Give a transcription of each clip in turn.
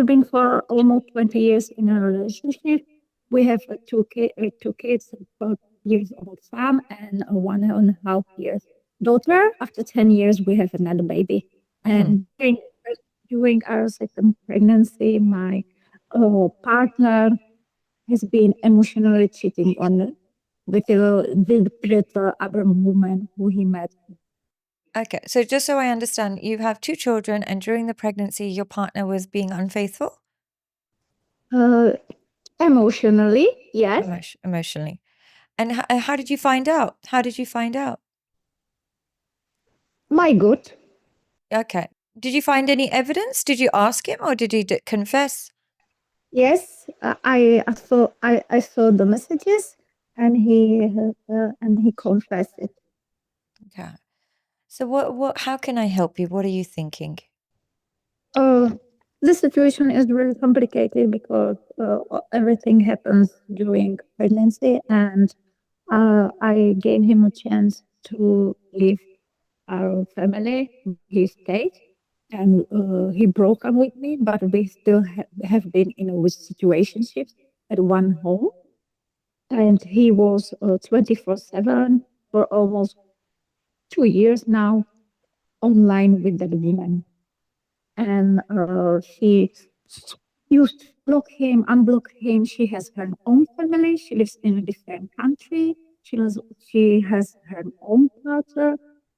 have been for almost 20 years in a relationship. We have two kids, 12 years old son and a 1.5 years daughter. After 10 years, we have another baby. And during our second pregnancy, my partner has been emotionally cheating on with the other woman who he met. Okay, so just so I understand, you have 2 children, and during the pregnancy, your partner was being unfaithful? Emotionally, yes. Emotionally. And how did you find out? How did you find out? My good. Okay. Did you find any evidence? Did you ask him, or did he confess? Yes, I saw the messages, and he confessed it. Okay. So how can I help you? What are you thinking? The situation is really complicated because everything happens during pregnancy, and I gave him a chance to leave our family. He stayed, and he broke up with me, but we still have been in a situationships at one home, and he was 24/7 for almost 2 years now online with that woman. And she used to block him, unblock him. She has her own family. She lives in a different country. She has her own partner,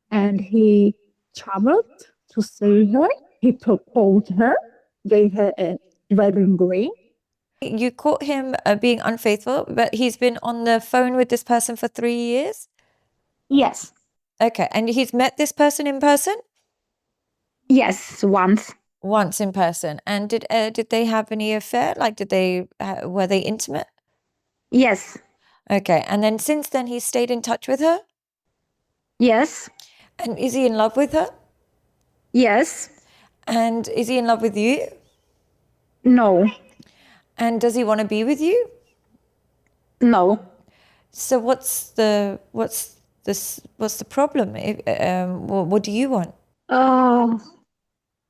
and he traveled to see her. He proposed her, gave her a wedding ring. You caught him being unfaithful, but he's been on the phone with this person for 3 years? Yes. Okay, and he's met this person in person? Yes, once. Once in person. And did they have any affair? Like, were they intimate? Yes. Okay, and then since then he's stayed in touch with her? Yes. And is he in love with her? Yes. And is he in love with you? No. And does he want to be with you? No. So what's the problem? What do you want?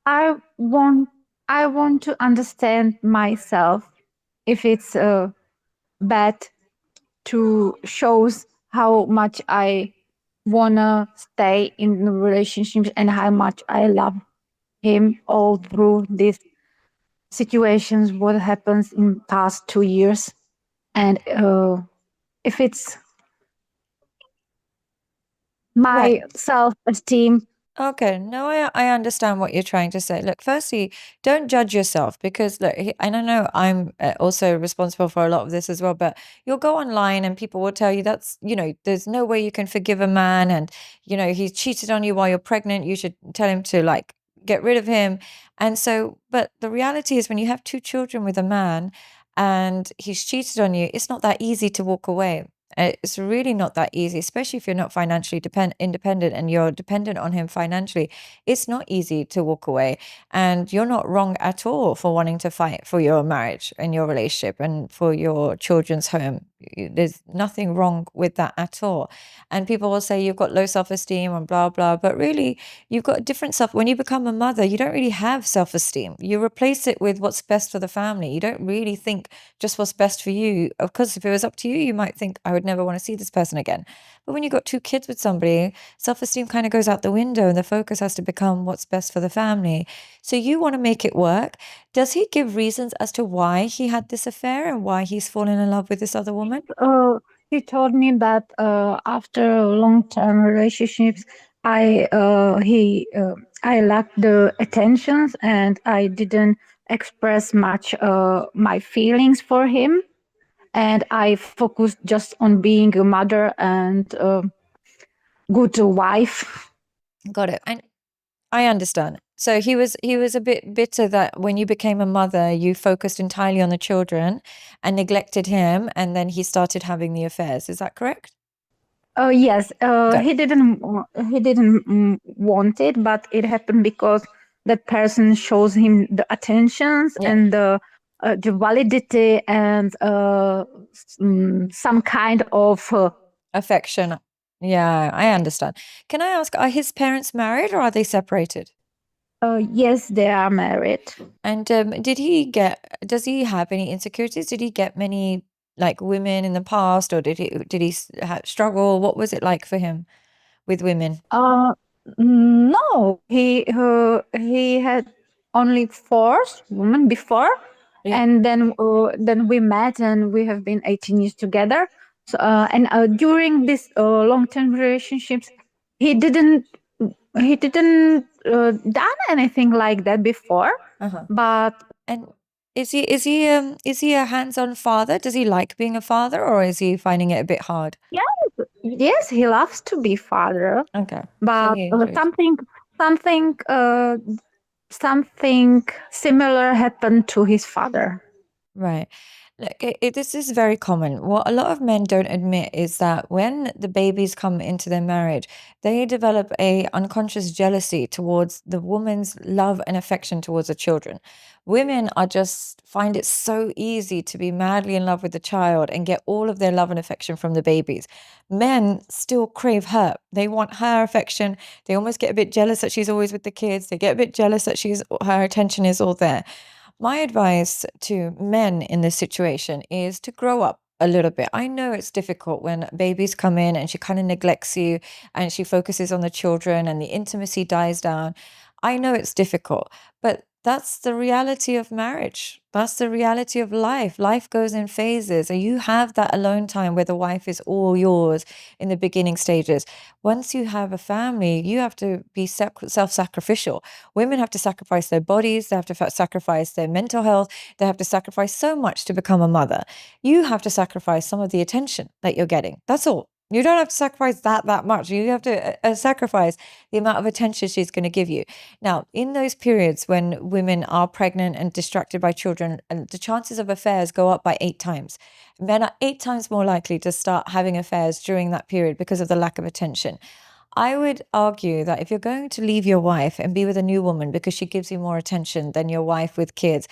I want to understand myself if it's bad to shows how much I wanna stay in the relationship and how much I love him all through these situations what happens in past 2 years, and if it's my self-esteem. Okay, no, I understand what you're trying to say. Look, firstly, don't judge yourself, because look, and I know I'm also responsible for a lot of this as well, but you'll go online and people will tell you there's no way you can forgive a man, and he's cheated on you while you're pregnant. You should tell him to like get rid of him. And so, but the reality is when you have 2 children with a man and he's cheated on you, it's not that easy to walk away. It's really not that easy, especially if you're not financially independent and you're dependent on him financially. It's not easy to walk away. And you're not wrong at all for wanting to fight for your marriage and your relationship and for your children's home. There's nothing wrong with that at all. And people will say you've got low self-esteem and blah, blah. But really, you've got different stuff. When you become a mother, you don't really have self-esteem. You replace it with what's best for the family. You don't really think just what's best for you. Of course, if it was up to you, you might think, I would never want to see this person again. But when you've got 2 kids with somebody, self-esteem kind of goes out the window and the focus has to become what's best for the family. So you want to make it work. Does he give reasons as to why he had this affair and why he's fallen in love with this other woman? He told me that after long-term relationships, I lacked the attentions and I didn't express much my feelings for him, and I focused just on being a mother and good wife. Got it. And I understand. So he was a bit bitter that when you became a mother, you focused entirely on the children and neglected him, and then he started having the affairs. Is that correct? Yes, he didn't want it, but it happened because that person shows him the attentions and the validity and some kind of affection. Yeah, I understand. Can I ask, are his parents married or are they separated? Yes, they are married. And does he have any insecurities? Did he get many like women in the past, or did he struggle? What was it like for him with women? Uh, no, he had only four women before, Yeah. and then we met, and we have been 18 years together. So, and during this long-term relationships, he didn't he didn't done anything like that before, Uh-huh. but And is he a hands-on father? Does he like being a father, or is he finding it a bit hard? yes, he loves to be father, Okay. So but he enjoys. something something similar happened to his father. Right. Look, this is very common. What a lot of men don't admit is that when the babies come into their marriage, they develop a unconscious jealousy towards the woman's love and affection towards the children. Women are just find it so easy to be madly in love with the child and get all of their love and affection from the babies. Men still crave her. They want her affection. They almost get a bit jealous that she's always with the kids. They get a bit jealous that she's her attention is all there. My advice to men in this situation is to grow up a little bit. I know it's difficult when babies come in and she kind of neglects you and she focuses on the children and the intimacy dies down. I know it's difficult, but that's the reality of marriage. That's the reality of life. Life goes in phases, and you have that alone time where the wife is all yours in the beginning stages. Once you have a family, you have to be self sacrificial. Women have to sacrifice their bodies, they have to sacrifice their mental health, they have to sacrifice so much to become a mother. You have to sacrifice some of the attention that you're getting. That's all. You don't have to sacrifice that much. You have to sacrifice the amount of attention she's going to give you. Now, in those periods when women are pregnant and distracted by children, and the chances of affairs go up by 8 times. Men are 8 times more likely to start having affairs during that period because of the lack of attention. I would argue that if you're going to leave your wife and be with a new woman because she gives you more attention than your wife with kids,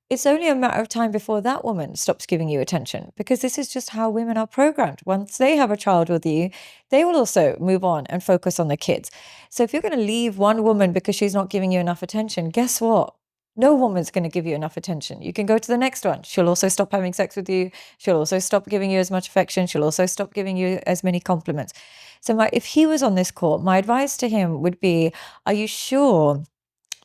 it's only a matter of time before that woman stops giving you attention, because this is just how women are programmed. Once they have a child with you, they will also move on and focus on the kids. So if you're going to leave one woman because she's not giving you enough attention, guess what? No woman's going to give you enough attention. You can go to the next one. She'll also stop having sex with you. She'll also stop giving you as much affection. She'll also stop giving you as many compliments. So if he was on this call, my advice to him would be, are you sure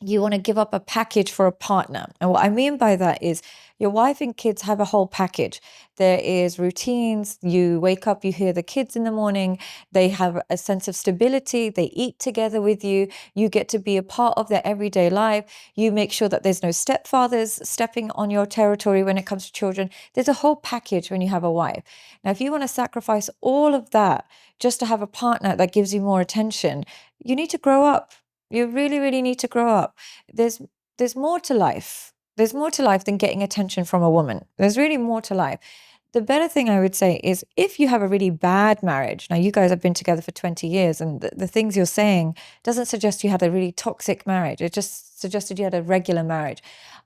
you want to give up a package for a partner? And what I mean by that is your wife and kids have a whole package. There is routines. You wake up, you hear the kids in the morning. They have a sense of stability. They eat together with you. You get to be a part of their everyday life. You make sure that there's no stepfathers stepping on your territory when it comes to children. There's a whole package when you have a wife. Now, if you want to sacrifice all of that just to have a partner that gives you more attention, you need to grow up. You really, really need to grow up. There's there's more to life. There's more to life than getting attention from a woman. There's really more to life. The better thing I would say is, if you have a really bad marriage, now you guys have been together for 20 years, and the things you're saying doesn't suggest you had a really toxic marriage. It just suggested you had a regular marriage.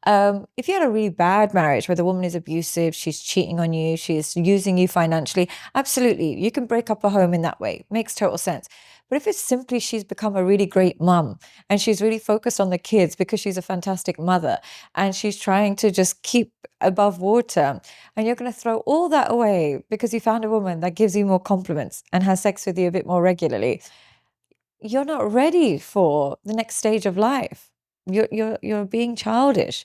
If you had a really bad marriage where the woman is abusive, she's cheating on you, she's using you financially, absolutely, you can break up a home in that way. Makes total sense. But if it's simply she's become a really great mum and she's really focused on the kids because she's a fantastic mother and she's trying to just keep above water, and you're going to throw all that away because you found a woman that gives you more compliments and has sex with you a bit more regularly, you're not ready for the next stage of life. You're being childish.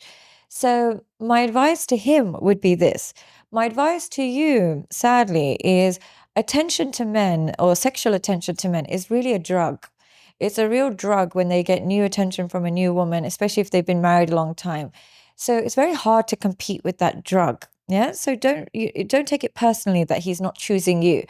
So my advice to him would be this. My advice to you, sadly, is attention to men, or sexual attention to men, is really a drug. It's a real drug when they get new attention from a new woman, especially if they've been married a long time. So it's very hard to compete with that drug. Yeah. So don't take it personally that he's not choosing you,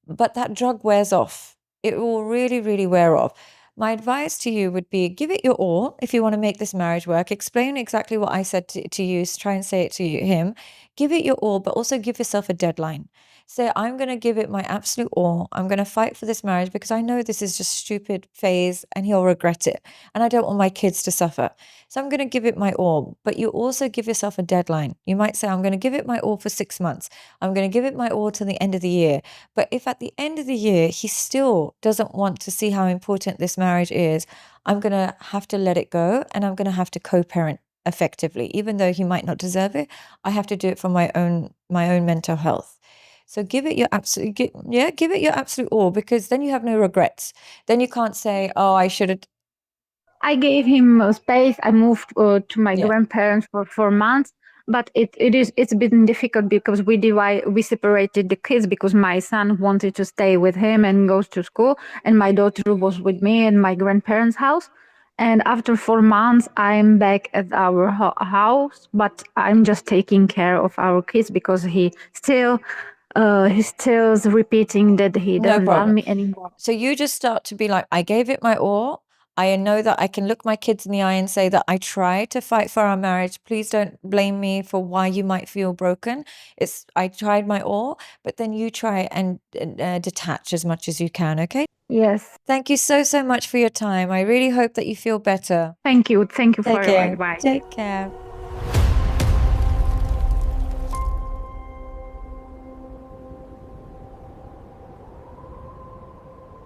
but that drug wears off. It will really, really wear off. My advice to you would be, give it your all if you want to make this marriage work. Explain exactly what I said to you. Try and say it to him. Give it your all, but also give yourself a deadline. Say, I'm going to give it my absolute all. I'm going to fight for this marriage because I know this is just stupid phase and he'll regret it. And I don't want my kids to suffer. So I'm going to give it my all. But you also give yourself a deadline. You might say, I'm going to give it my all for 6 months. I'm going to give it my all till the end of the year. But if at the end of the year he still doesn't want to see how important this marriage is, I'm going to have to let it go, and I'm going to have to co-parent effectively. Even though he might not deserve it, I have to do it for my own mental health. So give it your absolute, give it your absolute all, because then you have no regrets. Then you can't say, "Oh, I should have." I gave him space. I moved to my Yeah. grandparents for 4 months, but it's been difficult because we separated the kids because my son wanted to stay with him and goes to school, and my daughter was with me in my grandparents' house. And after 4 months, I'm back at our house, but I'm just taking care of our kids because he's still repeating that he No doesn't love problem. me anymore. So you just start to be like, I gave it my all. I know that I can look my kids in the eye and say that I tried to fight for our marriage. Please don't blame me for why you might feel broken. I tried my all, but then you try and detach as much as you can, okay? Yes. Thank you so, so much for your time. I really hope that you feel better. Thank you. Thank you Take for your care. advice. Take care.